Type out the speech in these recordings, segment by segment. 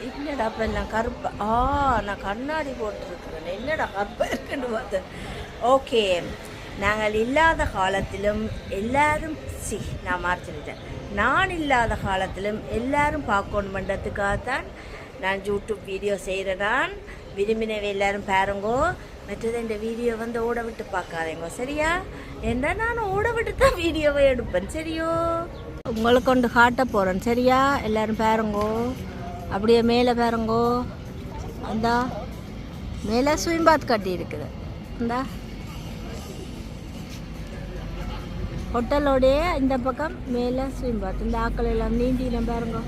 என்னடா அப்போ நான் கருப்பா நான் கண்ணாடி போட்டிருக்கிறேன், என்னடா கருப்பாக இருக்குன்னு பார்த்தேன். ஓகே, நாங்கள் இல்லாத காலத்திலும் எல்லாரும் நான் மாற்றிட்டேன். நான் இல்லாத காலத்திலும் எல்லாரும் பார்க்கணும் பண்ணுறதுக்காகத்தான் நான் யூடியூப் வீடியோ செய்கிறேன். நான் விரும்பினவை எல்லாரும் பாருங்கோ. மற்றது இந்த வீடியோ வந்து ஓட விட்டு பார்க்காதேங்கோ, சரியா? ஏன்னா நான் ஓட விட்டு தான் வீடியோவை எடுப்பேன், சரியோ? உங்களுக்கு கொண்டு காட்ட போகிறேன், சரியா? எல்லோரும் பாருங்கோ. அப்படியே மேலே பாருங்கோ, அந்த மேலே ஸ்விம் பாத் கட்டி இருக்குது. இந்த ஹோட்டலோடைய இந்த பக்கம் மேலே ஸ்விம் பாத். இந்த ஆக்கள் எல்லாம் நீந்தினம் பாருங்க.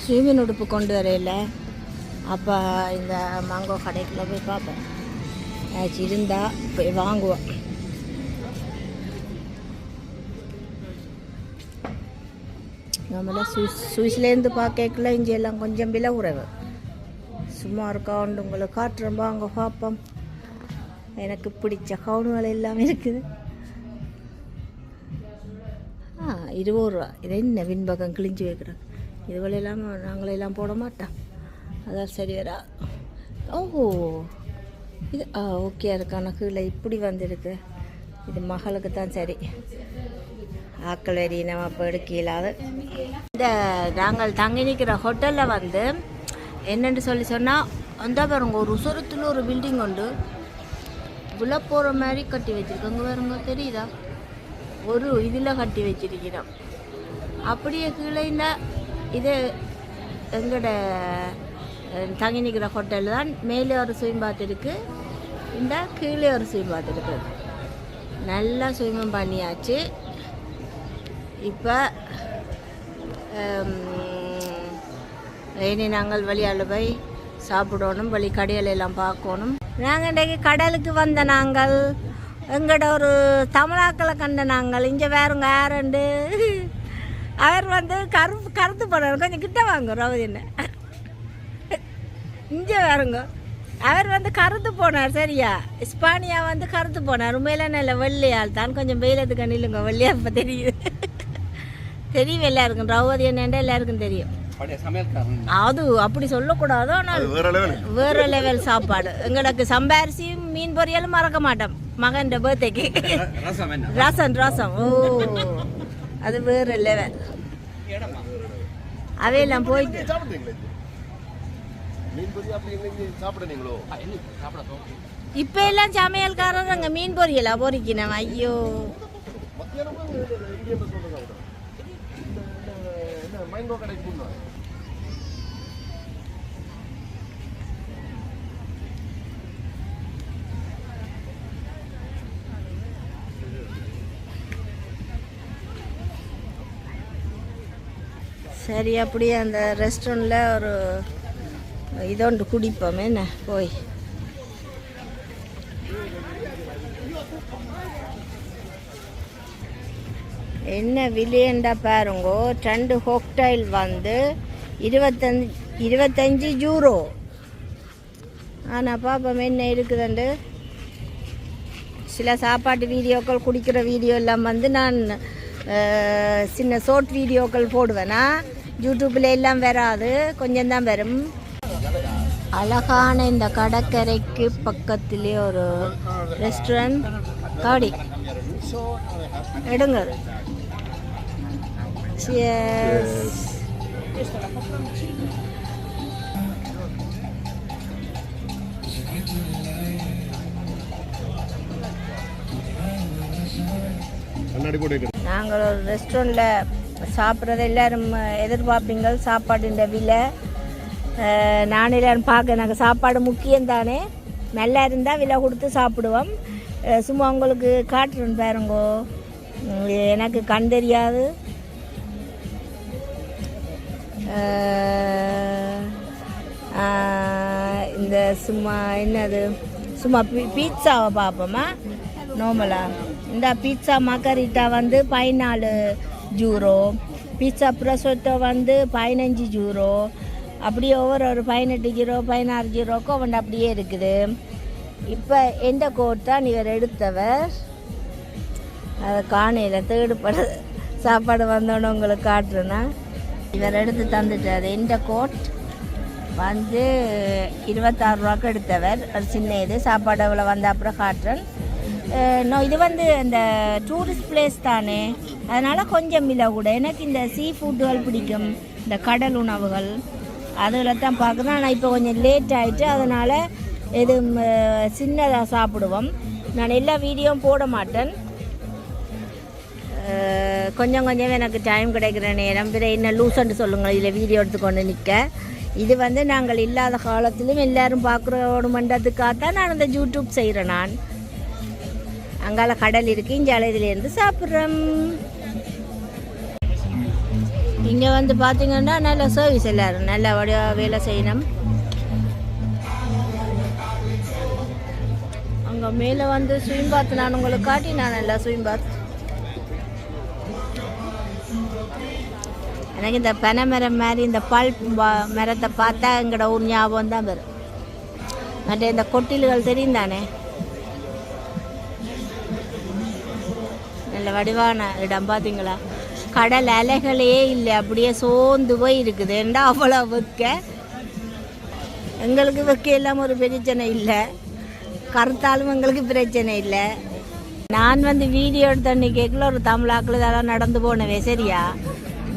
ஸ்விம்மிங் உடுப்பு கொண்டு வரையில அப்போ இந்த மாங்கோ கடைக்குள்ளே போய் பார்ப்பேன். இருந்தா போய் வாங்குவோம். நம்மள சுவிஸ்லேருந்து பார்க்கல இங்கே எல்லாம் கொஞ்சம் விலை உறவு சும்மா இருக்காண்டு உங்களை காட்டுறோம், வாங்க பார்ப்போம். எனக்கு பிடிச்ச கவுனுகள் எல்லாமே இருக்குது. 20 ரூபா. இதை என்ன பின்பக்கம் கிழிஞ்சு வைக்கிறேன். இதுகளெல்லாம் நாங்களெல்லாம் போட மாட்டோம், அதான் சரி வரா. ஓஹோ, இது ஓகே இருக்கான கீழே இப்படி வந்திருக்கு. இது மகளுக்கு தான் சரி. ஆக்கள் வரி நம்ம இப்போ எடுக்கலாது. இந்த நாங்கள் தங்கி நிற்கிற ஹோட்டலில் வந்து என்னென்னு சொன்னால் அந்த பாருங்க, ஒரு உசுரத்தில் ஒரு பில்டிங் உண்டு. விழ போகிற மாதிரி கட்டி வச்சுருக்கோங்க பாருங்க, தெரியுதா? ஒரு இதில் கட்டி வச்சிருக்கிறோம். அப்படியே கீழே இந்த இது எங்களோட தங்கி நிற்கிற ஹோட்டல் தான். மேலே ஒரு ஸ்விம் பாத் இருக்குது, இந்த கீழே ஒரு ஸ்விம் பாத் இருக்குது. நல்லா ஸ்விம்மிங் பண்ணியாச்சு. இப்போ இனி நாங்கள் வழியால் போய் சாப்பிடணும், வழி கடையிலெல்லாம் பார்க்கணும். நாங்கள் இன்றைக்கு கடலுக்கு வந்த நாங்கள் எங்கள்ட ஒரு தமிழாக்களை கண்ட நாங்கள். இங்கே வேறுங்க யாருண்டு அவர் வந்து கருத்து போனார். கொஞ்சம் கிட்ட வாங்க ரவதி என்ன இங்கே வேறுங்க. அவர் வந்து கருத்து போனார், சரியா? இஸ்பானியா வந்து கருத்து போனார். உண்மையில நல்ல வெள்ளையால் தான். கொஞ்சம் வெயிலத்துக்கு அணிலுங்க, வெள்ளையா இப்போ தெரியுது. தெரியும் எல்லாருக்கும். ரவதி என்னென்ன எல்லாருக்கும் தெரியும். அது அப்படி சொல்லக்கூடாது. ஆனால் வேற லெவல் சாப்பாடு. எங்களுக்கு சம்பாரிசி மீன் பொரியலும் மறக்க மாட்டோம். மகன் பர்த்டேக்கு ரசம். ஓ, அது வேற லெவல். அவையெல்லாம் போயிட்டு இப்ப எல்லாம் சமையல்காரர் அங்க மீன் பொரியலா பொறிக்கணும். ஐயோ, சரி. அப்படியே அந்த ரெஸ்டாரண்ட்டில் ஒரு இதோண்டு குடிப்போம் என்ன போய். என்ன விலையண்டா பாருங்கோ. 2 ஹோக்டைல் வந்து 25 யூரோ. ஆனால் பாப்போம் என்ன இருக்குதுண்டு. சில சாப்பாட்டு வீடியோக்கள் குடிக்கிற வீடியோ எல்லாம் வந்து நான் சின்ன ஷார்ட் வீடியோக்கள் போடுவேன்னா யூடியூப்பில் எல்லாம் வராது, கொஞ்சம் தான் வரும். அழகான இந்த கடற்கரைக்கு பக்கத்திலே ஒரு ரெஸ்டாரண்ட். காடி எடுங்க. நாங்கள் ஒரு ரெஸ்டாரண்ட்டில் சாப்பிட்றது எல்லாரும் எதிர்பார்ப்பீங்க. சாப்பாடுன்ற விலை நான் எல்லாரும் பார்க்க. நாங்கள் சாப்பாடு முக்கியம் தானே, நல்லா இருந்தால் விலை கொடுத்து சாப்பிடுவோம். சும்மா உங்களுக்கு காட்டுறேன் பாருங்கோ. எனக்கு கண் தெரியாது. இந்த சும்மா என்னது சும்மா பீட்சாவை பார்ப்போமா நார்மலாக. இந்த பீட்சா மகரிட்டா வந்து 14 யூரோ, பீட்சா ப்ரொசோட்டோ வந்து 15 யூரோ. அப்படியே ஒவ்வொரு 18 யூரோ 16 யூரோக்கும் அவன் அப்படியே இருக்குது. இப்போ எந்த கோட் தான் இவர் எடுத்தவர், அதை காணையில் தேடுபட சாப்பாடு வந்தோன்னு உங்களுக்கு காட்டுறேன்னா, இவர் எடுத்து தந்துட்டார். எந்த கோட் வந்து 26 ரூபாய்க்கு எடுத்தவர், ஒரு சின்ன இது சாப்பாடு அவ்வளோ வந்த அப்புறம் காட்டுறேன். இது வந்து இந்த டூரிஸ்ட் பிளேஸ் தானே, அதனால் கொஞ்சம் விலை கூட. எனக்கு இந்த சீ ஃபுட்டுகள் பிடிக்கும், இந்த கடல் உணவுகள் அதில் தான் பார்க்குறேன். ஆனால் இப்போ கொஞ்சம் லேட் ஆகிட்டு, அதனால் இது சின்னதாக சாப்பிடுவோம். நான் எல்லா வீடியோவும் போட மாட்டேன், கொஞ்சம் கொஞ்சம் எனக்கு டைம் கிடைக்கிற நேரம் பிற என்ன லூசன்ட்டு சொல்லுங்கள் இதில் வீடியோ எடுத்துக்கொண்டு நிற்க. இது வந்து நாங்கள் இல்லாத காலத்திலும் எல்லோரும் பார்க்குறோணுமன்றதுக்காகத்தான் நான் இந்த யூடியூப் செய்கிறேன். நான் அங்கால கடல் இருக்குது, இங்கே இதுலேருந்து சாப்பிட்றோம். இங்கே வந்து பார்த்திங்கன்னா நல்ல சர்வீஸ், எல்லோரும் நல்ல வழியாக வேலை செய்யணும். அங்கே மேலே வந்து ஸ்விம் பாத் நான் உங்களுக்கு காட்டி, நான் நல்லா ஸ்விம் பாத். எனக்கு இந்த பனை மரம் மாதிரி இந்த பல்ப் மரத்தை பார்த்தா எங்களோட ஒரு ஞாபகம் தான் வரும். மற்ற இந்த கொட்டில்கள் தெரியும் தானே, நல்ல வடிவான இடம். பார்த்தீங்களா, கடல் அலைகளே இல்லை, அப்படியே சோர்ந்து போய் இருக்குது. ஏண்டா அவ்வளோ வைக்க, எங்களுக்கு வைக்க எல்லாம் ஒரு பிரச்சனை இல்லை, கருத்தாலும் எங்களுக்கு பிரச்சனை இல்லை. நான் வந்து வீடியோ எடுத்த அன்றைக்கேக்குள்ள ஒரு தமிழாக்கள் இதெல்லாம் நடந்து போனவே சரியா,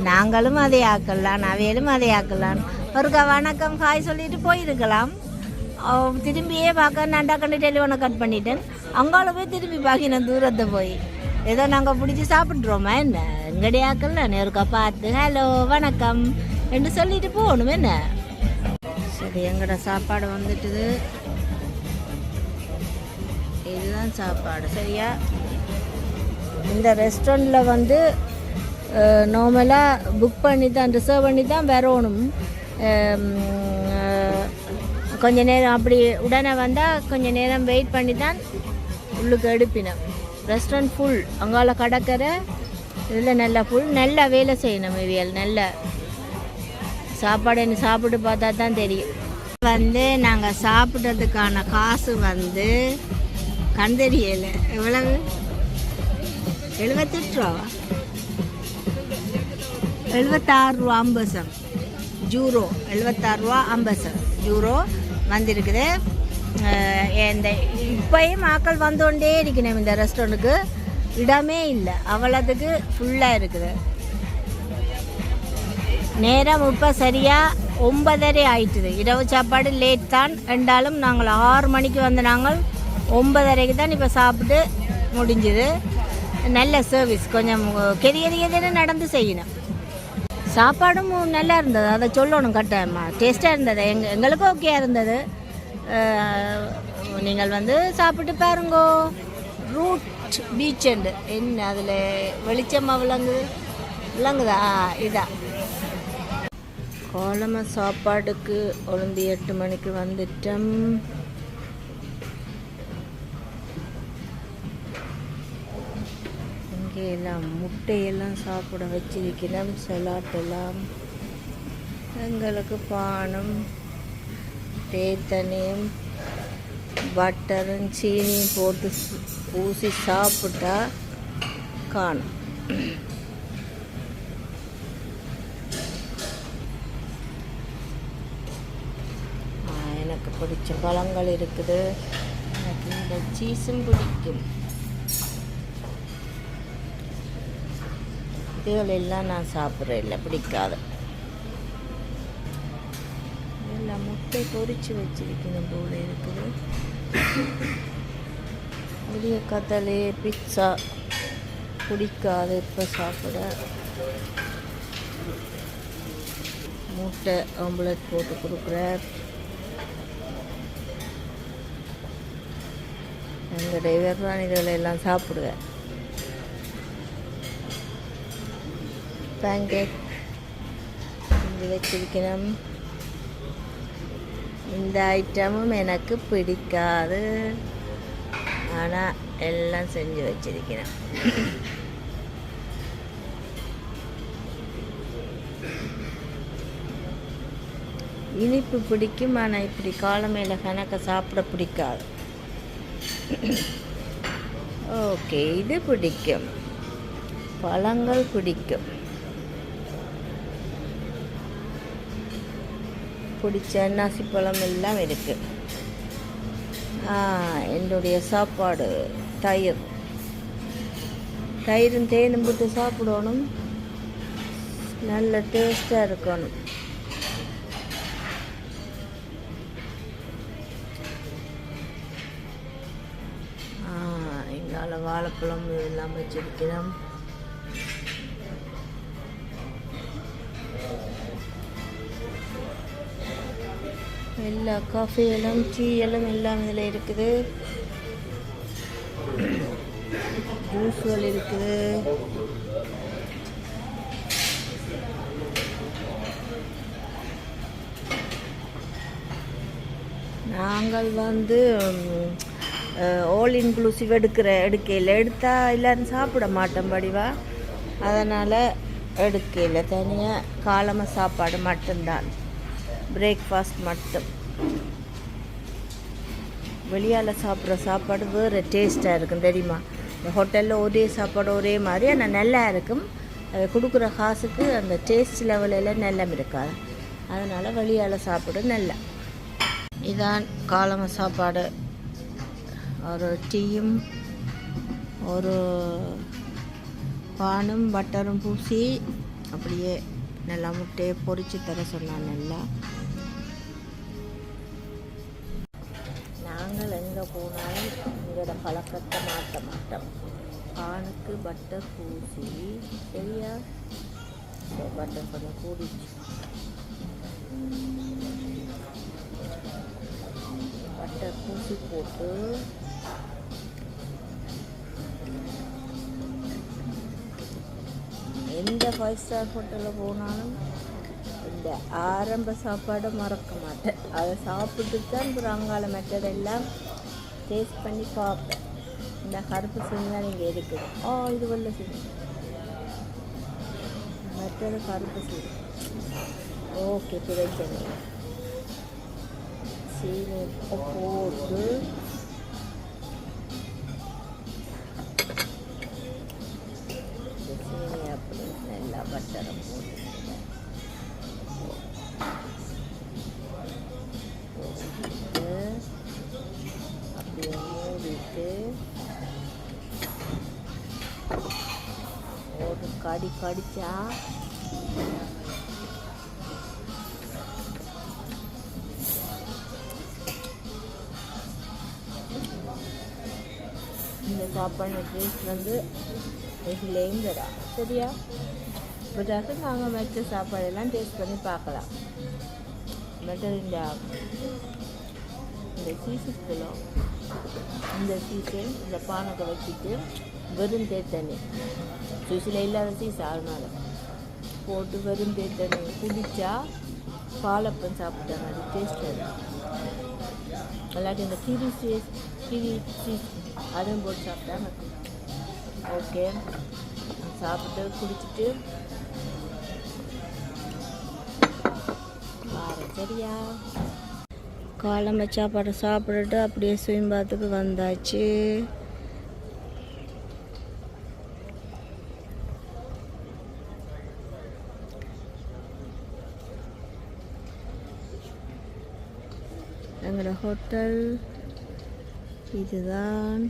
நாங்களும் அதை ஆக்கலாம், அவையிலும் அதை ஆக்கலாம். ஒருக்கா வணக்கம் ஹாய் சொல்லிட்டு போயிருக்கலாம். திரும்பியே பார்க்க நண்டா கண்டு டெலிஃபோனை கட் பண்ணிட்டேன். அங்கால போய் திரும்பி பார்க்கினேன் தூரத்தை போய். ஏதோ நாங்கள் பிடிச்சி சாப்பிட்றோமா என்ன, எங்கடைய ஆக்கல ஒருக்கா பார்த்து ஹலோ வணக்கம் என்று சொல்லிட்டு போகணும் என்ன. சரி, எங்கட சாப்பாடு வந்துட்டுது, இதுதான் சாப்பாடு சரியா. இந்த ரெஸ்டாரண்ட்டில் வந்து நார்மலாக புக் பண்ணி தான் ரிசர்வ் பண்ணி தான் வரணும். கொஞ்சம் நேரம் அப்படி உடனே வந்தால் கொஞ்சம் நேரம் வெயிட் பண்ணி தான் உள்ளுக்கு எடுப்பினோம். ரெஸ்டாரண்ட் ஃபுல், அங்கால கடற்கரை இதில் நல்லா ஃபுல், நல்லா வேலை செய்யணும். இவியல் நல்ல சாப்பாடு என்ன சாப்பிட்டு பார்த்தா தான் தெரியும். வந்து நாங்கள் சாப்பிட்றதுக்கான காசு வந்து கண்டறியலை, எவ்வளவு 78 ரூபாவா, 76 ரூபா 50 ஜூரோ, 76 ரூபா 50 ஜூரோ வந்திருக்குது. இந்த இப்போயும் ஆக்கள் வந்தோண்டே இருக்கணும். இந்த ரெஸ்டாரண்ட்டுக்கு இடமே இல்லை, அவ்வளோத்துக்கு ஃபுல்லாக இருக்குது. நேரம் இப்போ சரியாக 9:30 ஆயிட்டுது. இரவு சாப்பாடு லேட் தான் என்றாலும் நாங்கள் 6 மணிக்கு வந்து நாங்கள் 9:30க்கு தான் இப்போ சாப்பிட்டு முடிஞ்சுது. நல்ல சர்வீஸ், கொஞ்சம் கெரியறியதுன்னு நடந்து செய்யணும். சாப்பாடும் நல்லா இருந்தது, அதை சொல்லணும் கட்டாயமாக. டேஸ்ட்டாக இருந்தது, எங்களுக்கும் ஓகே இருந்தது. நீங்கள் வந்து சாப்பிட்டு பாருங்கோ. ரூட் பீச் அண்டு என்ன அதில் வெளிச்சமாக விளங்குதா, இதான் கோலம சாப்பாடுக்கு ஒழுந்தி 8 மணிக்கு வந்துட்டோம். இங்கே எல்லாம் முட்டையெல்லாம் சாப்பிட வச்சிருக்கிறோம். சலாட்டெல்லாம் எங்களுக்கு பானம் தேத்தனையும் பட்டரும் சீனியும் போட்டு ஊசி சாப்பிட்டா காணும். எனக்கு பிடிச்ச பழங்கள் இருக்குது. எனக்கு இந்த சீஸும் பிடிக்கும். இதுகளெல்லாம் நான் சாப்பிட்றேன், இல்லை பிடிக்காது. எல்லாம் முட்டை பொரித்து வச்சிருக்கணும் போல இருக்குது. வெளிய கதலே பிட்சா பிடிக்காது இப்போ சாப்பிட. முட்டை ஆம்லெட் போட்டு கொடுக்குறார். எங்கள் டிரைவர் தான் இதில் எல்லாம் சாப்பிடுவேன். பேன்கேக் இது வச்சிருக்கணும். இந்த ஐட்டமும் எனக்கு பிடிக்காது, ஆனால் எல்லாம் செஞ்சு வச்சிருக்கிறேன். இனிப்பு பிடிக்கும், ஆனால் இப்படி காலமையில் கணக்க சாப்பிட பிடிக்காது. ஓகே, இது பிடிக்கும். பழங்கள் பிடிக்கும். பிடிச்ச நாசிப்பழம் எல்லாம் இருக்குது. என்னுடைய சாப்பாடு தயிரும் தேனும் போட்டு சாப்பிடணும். நல்ல டேஸ்டாக இருக்கணும். எங்கால வாழைப்பழம் இதெல்லாம் வச்சிருக்கிறோம். எல்லா காஃபி எல்லாம் டீ எல்லாம் எல்லாம் இதில் இருக்குது. ஜூஸ்கள் இருக்குது. நாங்கள் ஆல் இன்க்ளூசிவ் எடுக்கையில் எடுத்தால் எல்லோரும் சாப்பிட மாட்டோம் படிவா. அதனால் எடுக்கையில் தனியாக காலமாக சாப்பாடு மட்டும்தான், பிரேக்ஃபாஸ்ட் மட்டும். வெளியால் சாப்பிட்ற சாப்பாடு வேறு டேஸ்ட்டாக இருக்கும் தெரியுமா. இந்த ஹோட்டலில் ஒரே சாப்பாடு ஒரே மாதிரி, ஆனால் நல்லா இருக்கும். கொடுக்குற காசுக்கு அந்த டேஸ்ட் லெவலில் நல்லா இருக்காது. அதனால் வெளியால் சாப்பிட நல்லா. இதான் காலம சாப்பாடு. ஒரு டீயும் ஒரு பானும் பட்டரும் பூசி அப்படியே நல்லா முட்டையை பொரித்து தர சொன்னான். நல்லா நாங்கள் எங்கே போனாலும் எங்களோட பழக்கத்தை மாற்ற மாட்டோம். பானுக்கு பட்டர் பூசி சரியா, பட்டர் கொஞ்சம் கூடிச்சு. பட்டர் பூசி போட்டு எந்த 5 ஸ்டார் ஹோட்டலில் போனாலும் இந்த ஆரம்ப சாப்பாடை மறக்க மாட்டேன். அதை சாப்பிட்டு தான் அப்புறம் அங்கால மற்றதெல்லாம் டேஸ்ட் பண்ணி பார்ப்பேன். இந்த கருப்பு சீனி தான் இங்கே இருக்குது. இது வெள்ளை சீனி, மற்றது கருப்பு சீனி. ஓகே, பிரச்சனை. சீனி போட்டு சீனி அப்படி நல்லா பட்டரை போட்டு அப்படியே மூடிட்டு ஒரு கடிச்சா இந்த சாப்பாடு டேஸ்ட் இதுலேயும் தரா சரியா. பிறகு நாங்கள் மற்ற சாப்பாடெல்லாம் டேஸ்ட் பண்ணி பார்க்கலாம். மற்ற இந்த சீசுக்குள்ளோ இந்த சீசை இந்த பானத்தை வச்சுட்டு வெறும் தேத்தண்ணி, சூசில் இல்லாத சீஸ் அதனால போட்டு வெறும் தேத்தண்ணி குடித்தா பாலப்பம் சாப்பிட்டா மாதிரி டேஸ்ட் வரும். இல்லாட்டி இந்த கிரி சீஸ் அதுவும் போட்டு சாப்பிட்டா மட்டும் ஓகே. சாப்பிட்டு குடிச்சிட்டு சரியா. காலம்ப சாப்பாடு சாப்பிட்டுட்டு அப்படியே சுயம்பாத்துக்கு வந்தாச்சு. எங்களோட ஹோட்டல் இதுதான்.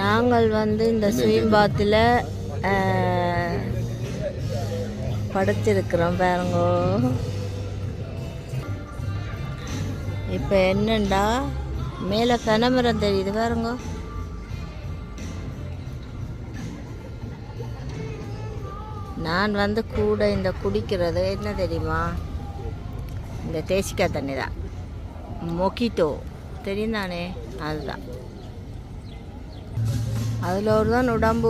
நாங்கள் இந்த சுயம்பாத்தில் படுத்திருக்கிறோம் பாருங்கோ. இப்போ என்னண்டா மேலே கனமரம் தெரியுது பாருங்க. நான் கூட இந்த குடிக்கிறது என்ன தெரியுமா, இந்த தேசிக்காய் தண்ணி தான், மொக்கிட்டோ தெரியும் தானே, அதுதான். அதில் ஒரு தான் உடம்பு